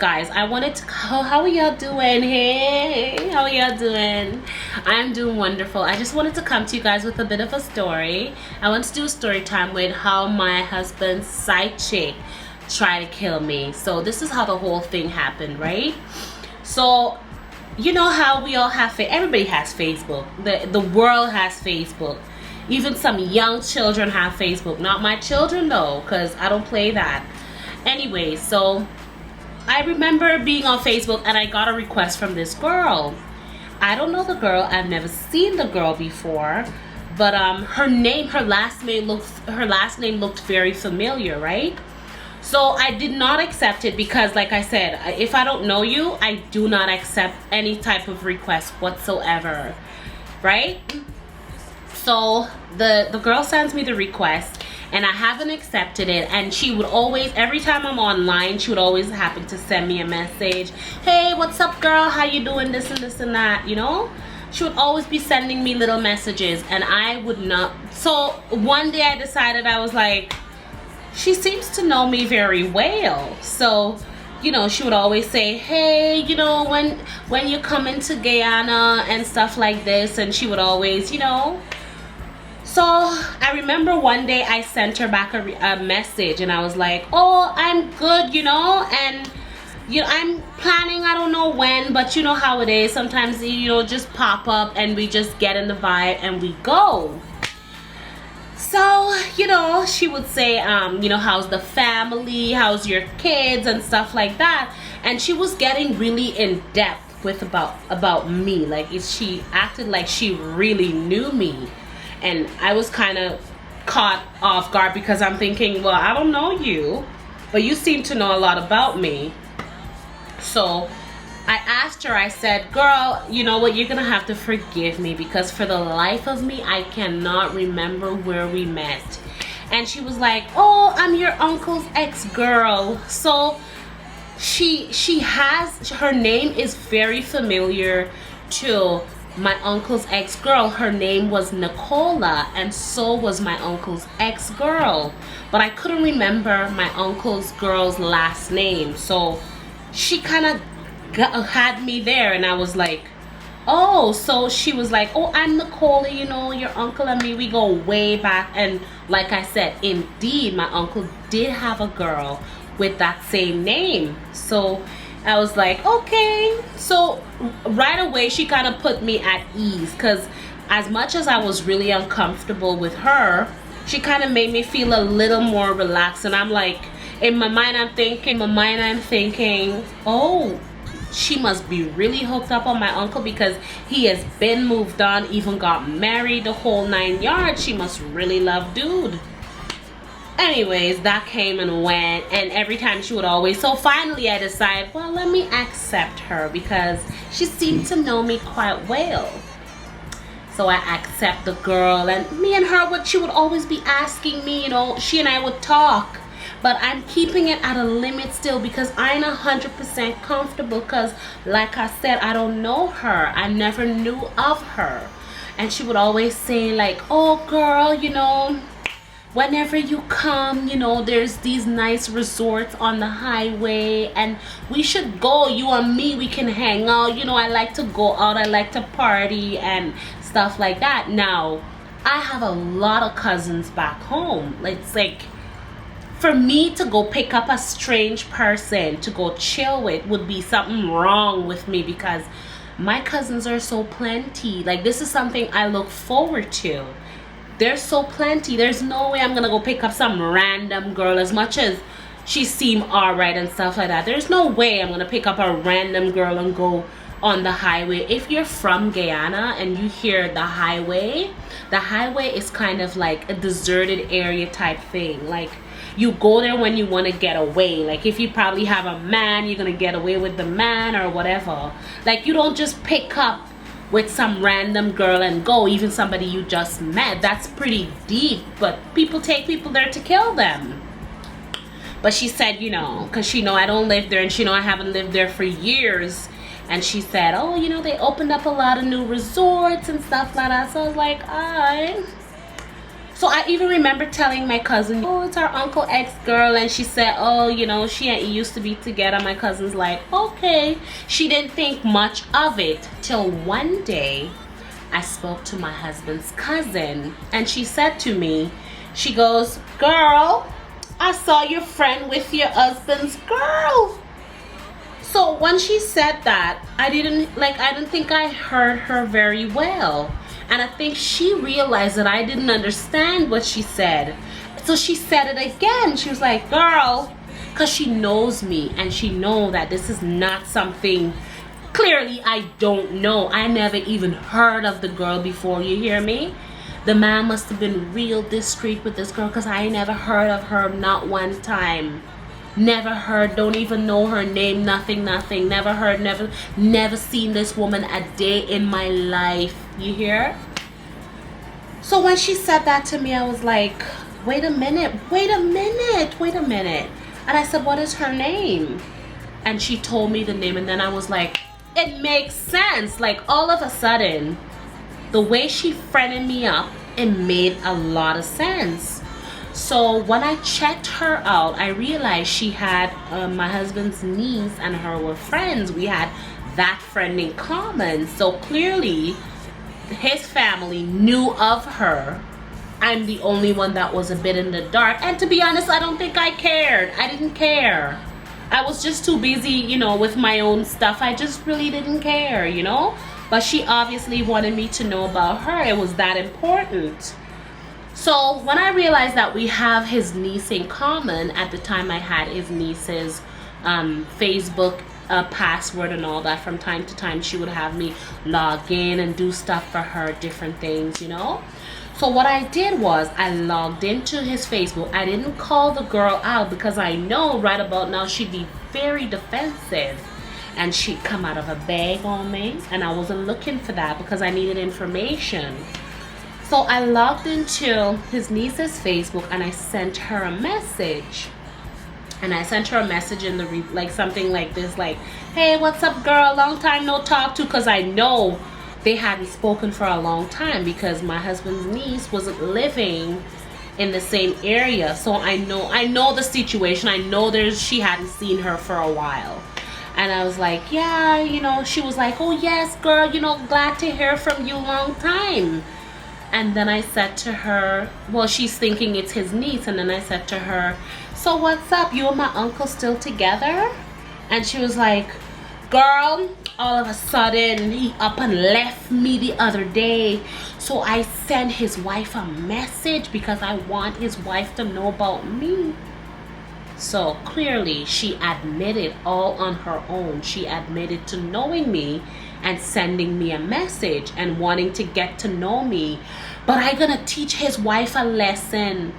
guys, I wanted to, how are y'all doing? Hey, how are y'all doing? I'm doing wonderful. I just wanted to come to you guys with a bit of a story. I want to do a story time with how my husband's side chick tried to kill me. So this is how the whole thing happened, right? So you know how we all have, everybody has Facebook. The world has Facebook. Even some young children have Facebook. Not my children though, because I don't play that. Anyway, so I remember being on Facebook and I got a request from this girl. I don't know the girl. I've never seen the girl before, but her last name looked very familiar, right? So I did not accept it because, like I said, if I don't know you, I do not accept any type of request whatsoever, right? So the girl sends me the request and I haven't accepted it, and she would always, every time I'm online, she would always happen to send me a message. Hey, what's up girl, how you doing, this and this and that, you know? She would always be sending me little messages and I would not. So one day I decided, I was like, she seems to know me very well. So, you know, she would always say, hey, you know, when you come into Guyana and stuff like this, and she would always, you know. So I remember one day I sent her back a message and I was like, oh, I'm good, you know, and you know, I'm planning, I don't know when, but you know how it is, sometimes, you know, just pop up and we just get in the vibe and we go. So, you know, she would say, you know, how's the family, how's your kids and stuff like that. And she was getting really in depth with about me. Like, she acted like she really knew me. And I was kind of caught off guard because I'm thinking, well, I don't know you, but you seem to know a lot about me. So I asked her, I said, girl, you know what, you're gonna have to forgive me because for the life of me, I cannot remember where we met. And she was like, oh, I'm your uncle's ex-girl. So her name is very familiar to my uncle's ex-girl. Her name was Nicola, and so was my uncle's ex-girl. But I couldn't remember my uncle's girl's last name. So she kind of had me there, and I was like, oh. So she was like, oh, I'm Nicola, you know, your uncle and me, we go way back. And like I said, indeed, my uncle did have a girl with that same name. So I was like, okay. So right away she kind of put me at ease, because as much as I was really uncomfortable with her, she kind of made me feel a little more relaxed. And I'm like, in my mind I'm thinking, oh, she must be really hooked up on my uncle because he has been moved on, even got married, the whole 9 yards. She must really love dude. Anyways, that came and went, and every time she would always, so finally I decided, well, let me accept her because she seemed to know me quite well. So I accept the girl, and me and her, she would always be asking me, you know, she and I would talk. But I'm keeping it at a limit still because I ain't 100% comfortable because, like I said, I don't know her. I never knew of her. And she would always say like, oh girl, you know, whenever you come, you know, there's these nice resorts on the highway and we should go, you and me, we can hang out. You know, I like to go out, I like to party and stuff like that. Now, I have a lot of cousins back home. It's like, for me to go pick up a strange person to go chill with would be something wrong with me because my cousins are so plenty. Like, this is something I look forward to. They're so plenty. There's no way I'm gonna go pick up some random girl, as much as she seemed alright and stuff like that. There's no way I'm gonna pick up a random girl and go on the highway. If you're from Guyana and you hear the highway is kind of like a deserted area type thing. Like, you go there when you want to get away. Like, if you probably have a man, you're gonna get away with the man or whatever. Like, you don't just pick up with some random girl and go, even somebody you just met. That's pretty deep, but people take people there to kill them. But she said, you know, because she know I don't live there and she know I haven't lived there for years, and she said, oh, you know, they opened up a lot of new resorts and stuff like that. So I was like, alright. So I even remember telling my cousin, oh, it's our Uncle X girl. And she said, oh, you know, she and he used to be together. My cousin's like, okay. She didn't think much of it till one day I spoke to my husband's cousin. And she said to me, she goes, girl, I saw your friend with your husband's girl. So when she said that, I didn't think I heard her very well. And I think she realized that I didn't understand what she said. So she said it again. She was like, girl, because she knows me and she know that this is not something, clearly I don't know. I never even heard of the girl before, you hear me? The man must have been real discreet with this girl because I never heard of her, not one time. Never heard, don't even know her name, nothing. Never heard, never seen this woman a day in my life. You hear? So when she said that to me, I was like, wait a minute. And I said, what is her name? And she told me the name, and then I was like, it makes sense. Like all of a sudden, the way she friended me up, it made a lot of sense. So when I checked her out, I realized she had my husband's niece and her were friends. We had that friend in common. So clearly, his family knew of her. I'm the only one that was a bit in the dark. And to be honest, I don't think I cared. I didn't care. I was just too busy, you know, with my own stuff. I just really didn't care, you know. But she obviously wanted me to know about her. It was that important. So when I realized that we have his niece in common, at the time I had his niece's Facebook password and all that. From time to time she would have me log in and do stuff for her, different things, you know. So what I did was I logged into his Facebook. I didn't call the girl out because I know right about now she'd be very defensive and she'd come out of a bag on me, and I wasn't looking for that because I needed information. So I logged into his niece's Facebook and I sent her a message. And I sent her a message in the like something like this, like, hey, what's up, girl? Long time no talk to, because I know they hadn't spoken for a long time because my husband's niece wasn't living in the same area. So I know the situation. I know she hadn't seen her for a while. And I was like, yeah, you know, she was like, oh yes, girl, you know, glad to hear from you, long time. And then I said to her, well, she's thinking it's his niece. And then I said to her, so what's up? You and my uncle still together? And she was like, girl, all of a sudden he up and left me the other day. So I sent his wife a message because I want his wife to know about me. So clearly she admitted all on her own. She admitted to knowing me and sending me a message and wanting to get to know me. But I gonna teach his wife a lesson.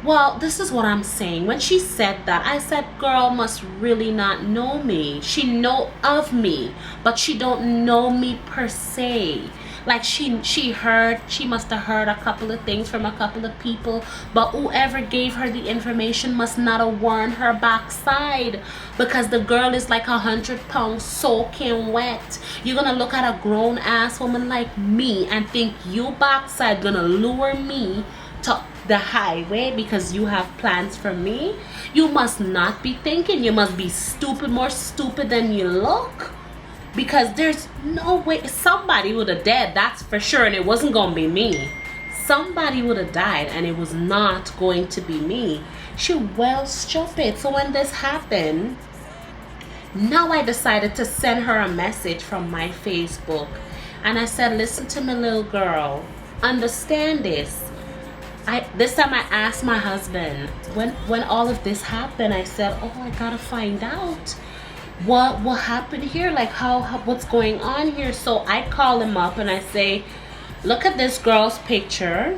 Well, this is what I'm saying. When she said that, I said, girl must really not know me. She know of me, but she don't know me per se. Like she must have heard a couple of things from a couple of people, but whoever gave her the information must not have worn her backside, because the girl is like 100 pounds soaking wet. You're gonna look at a grown ass woman like me and think you backside gonna lure me to the highway because you have plans for me? You must not be thinking. You must be stupid, more stupid than you look. Because there's no way. Somebody would have died, that's for sure, and it wasn't gonna be me. Somebody would have died and it was not going to be me. She well stupid. So when this happened, now I decided to send her a message from my Facebook. And I said, listen to me, little girl, understand this. This time I asked my husband, when all of this happened, I said, oh, I gotta find out what happened here, like what's going on here. So I call him up and I say, look at this girl's picture.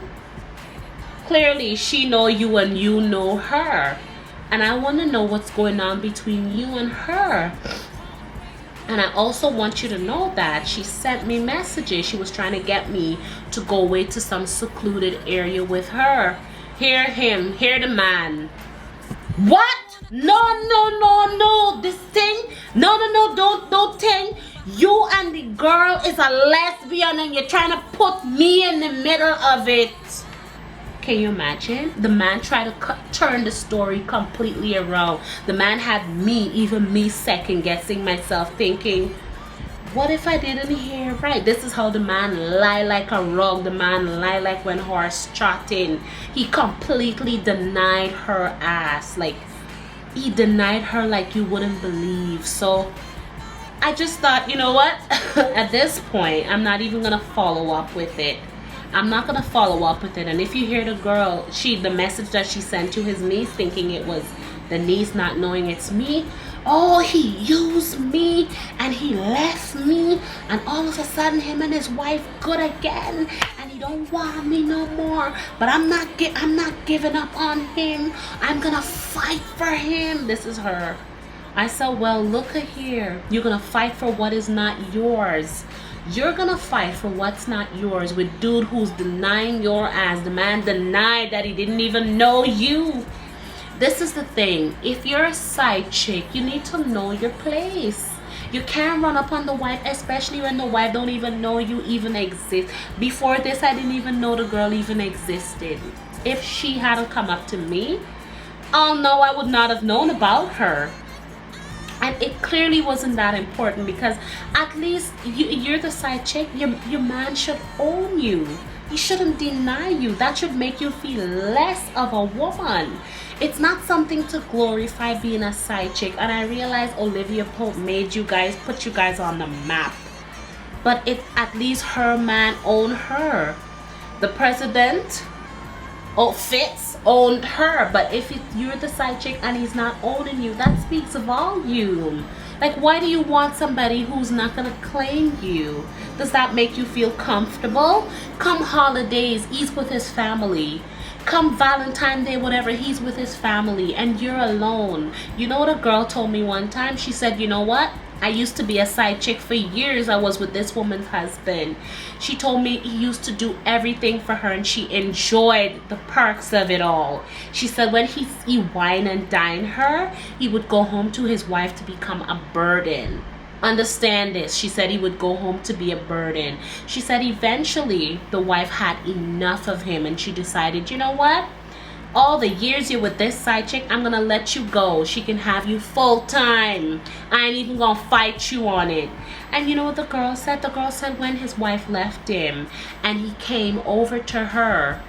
Clearly she know you and you know her, and I want to know what's going on between you and her. And I also want you to know that she sent me messages. She was trying to get me to go away to some secluded area with her. Hear him, hear the man. What? No, this thing, no, don't think you and the girl is a lesbian and you're trying to put me in the middle of it. Can you imagine? The man tried to turn the story completely around. The man had me, even me, second guessing myself, thinking, what if I didn't hear right? This is how the man lie like a rug. The man lie like when horse trotting. He completely denied her ass. Like, he denied her like you wouldn't believe. So I just thought, you know what? At this point, I'm not even gonna follow up with it. I'm not gonna follow up with it. And if you hear the girl, the message that she sent to his niece, thinking it was the niece, not knowing it's me. Oh, he used me and he left me, and all of a sudden him and his wife good again, and he don't want me no more. But I'm not giving up on him. I'm gonna fight for him. This is her. I said, well, look at here. You're gonna fight for what is not yours. You're gonna fight for what's not yours with dude who's denying your ass. The man denied that he didn't even know you. This is the thing. If you're a side chick, you need to know your place. You can't run up on the wife, especially when the wife don't even know you even exist. Before this, I didn't even know the girl even existed. If she hadn't come up to me, oh no, I would not have known about her. And it clearly wasn't that important, because at least you're the side chick. Your man should own you. He shouldn't deny you. That should make you feel less of a woman. It's not something to glorify being a side chick. And I realize Olivia Pope put you guys on the map. But it at least her man owned her. The president, Fitz, owned her. But if you're the side chick and he's not owning you, that speaks volume. Like, why do you want somebody who's not gonna claim you? Does that make you feel comfortable? Come holidays, he's with his family. Come Valentine's Day, whatever, he's with his family, and you're alone. You know what a girl told me one time? She said, you know what? I used to be a side chick for years. I was with this woman's husband. She told me he used to do everything for her and she enjoyed the perks of it all. She said when he wine and dine her, he would go home to his wife to become a burden. Understand this. She said he would go home to be a burden. She said eventually the wife had enough of him and she decided, you know what? All the years you're with this side chick, I'm gonna let you go. She can have you full time. I ain't even gonna fight you on it. And you know what the girl said? The girl said when his wife left him and he came over to her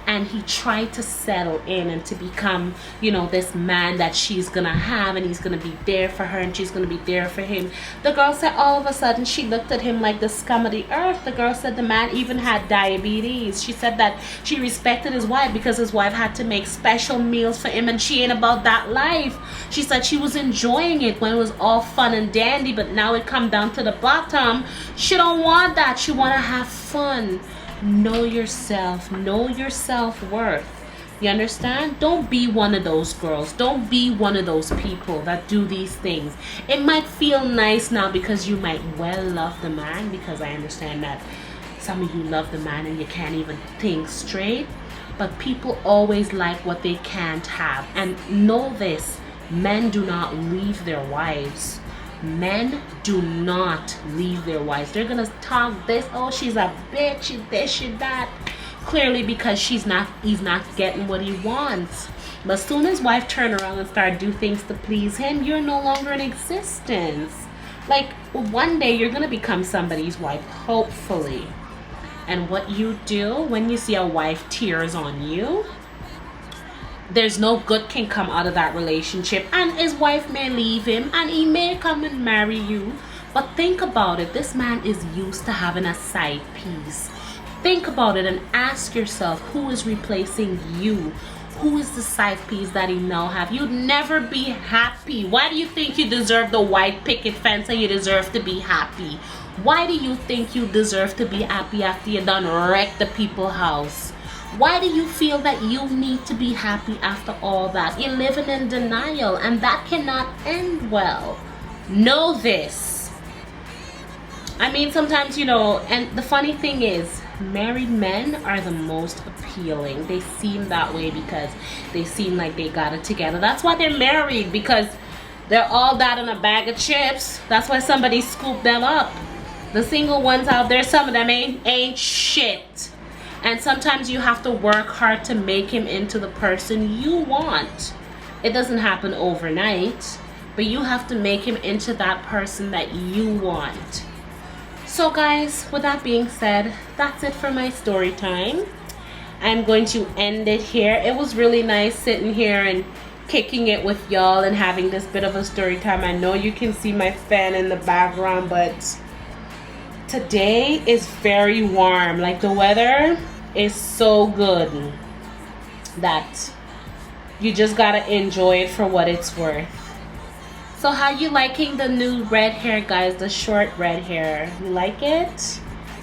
and he tried to settle in and to become, you know, this man that she's gonna have, and he's gonna be there for her and she's gonna be there for him. The girl said all of a sudden she looked at him like the scum of the earth. The girl said the man even had diabetes. She said that she respected his wife because his wife had to make special meals for him, and she ain't about that life. She said she was enjoying it when it was all fun and dandy, but now it come down to the bottom. She don't want that. She wanna have fun. Know yourself. Know your self-worth. You understand? Don't be one of those girls. Don't be one of those people that do these things. It might feel nice now because you might well love the man, because I understand that some of you love the man and you can't even think straight. But people always like what they can't have. And know this, men do not leave their wives. Men do not leave their wives. They're gonna talk this, oh, she's a bitch, she's this, she's that. Clearly because he's not getting what he wants. But as soon as wife turn around and start do things to please him, you're no longer in existence. Like, one day you're gonna become somebody's wife, hopefully. And what you do when you see a wife tears on you, there's no good can come out of that relationship, and his wife may leave him and he may come and marry you. But think about it, this man is used to having a side piece. Think about it and ask yourself, who is replacing you? Who is the side piece that he now have? You'd never be happy. Why do you think you deserve the white picket fence and you deserve to be happy? Why do you think you deserve to be happy after you done wrecked the people's house? Why do you feel that you need to be happy after all that? You're living in denial, and that cannot end well. Know this. I mean, sometimes, you know, and the funny thing is, married men are the most appealing. They seem that way because they seem like they got it together. That's why they're married, because they're all that in a bag of chips. That's why somebody scooped them up. The single ones out there, some of them ain't shit. And sometimes you have to work hard to make him into the person you want. It doesn't happen overnight, but you have to make him into that person that you want. So guys, with that being said, that's it for my story time. I'm going to end it here. It was really nice sitting here and kicking it with y'all and having this bit of a story time. I know you can see my fan in the background, but today is very warm. Like, the weather is so good that you just gotta enjoy it for what it's worth. So how you liking the new red hair, guys? The short red hair. You like it?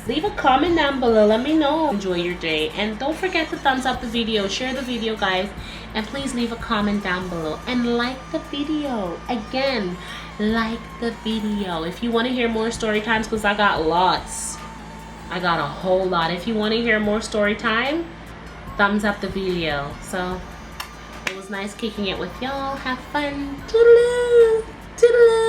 Leave a comment down below. Let me know. Enjoy your day. And don't forget to thumbs up the video. Share the video, guys. And please leave a comment down below. And like the video. Again, like the video. If you want to hear more story times, because I got lots. I got a whole lot. If you want to hear more story time, thumbs up the video. So it was nice kicking it with y'all. Have fun. Toodaloo. Toodaloo.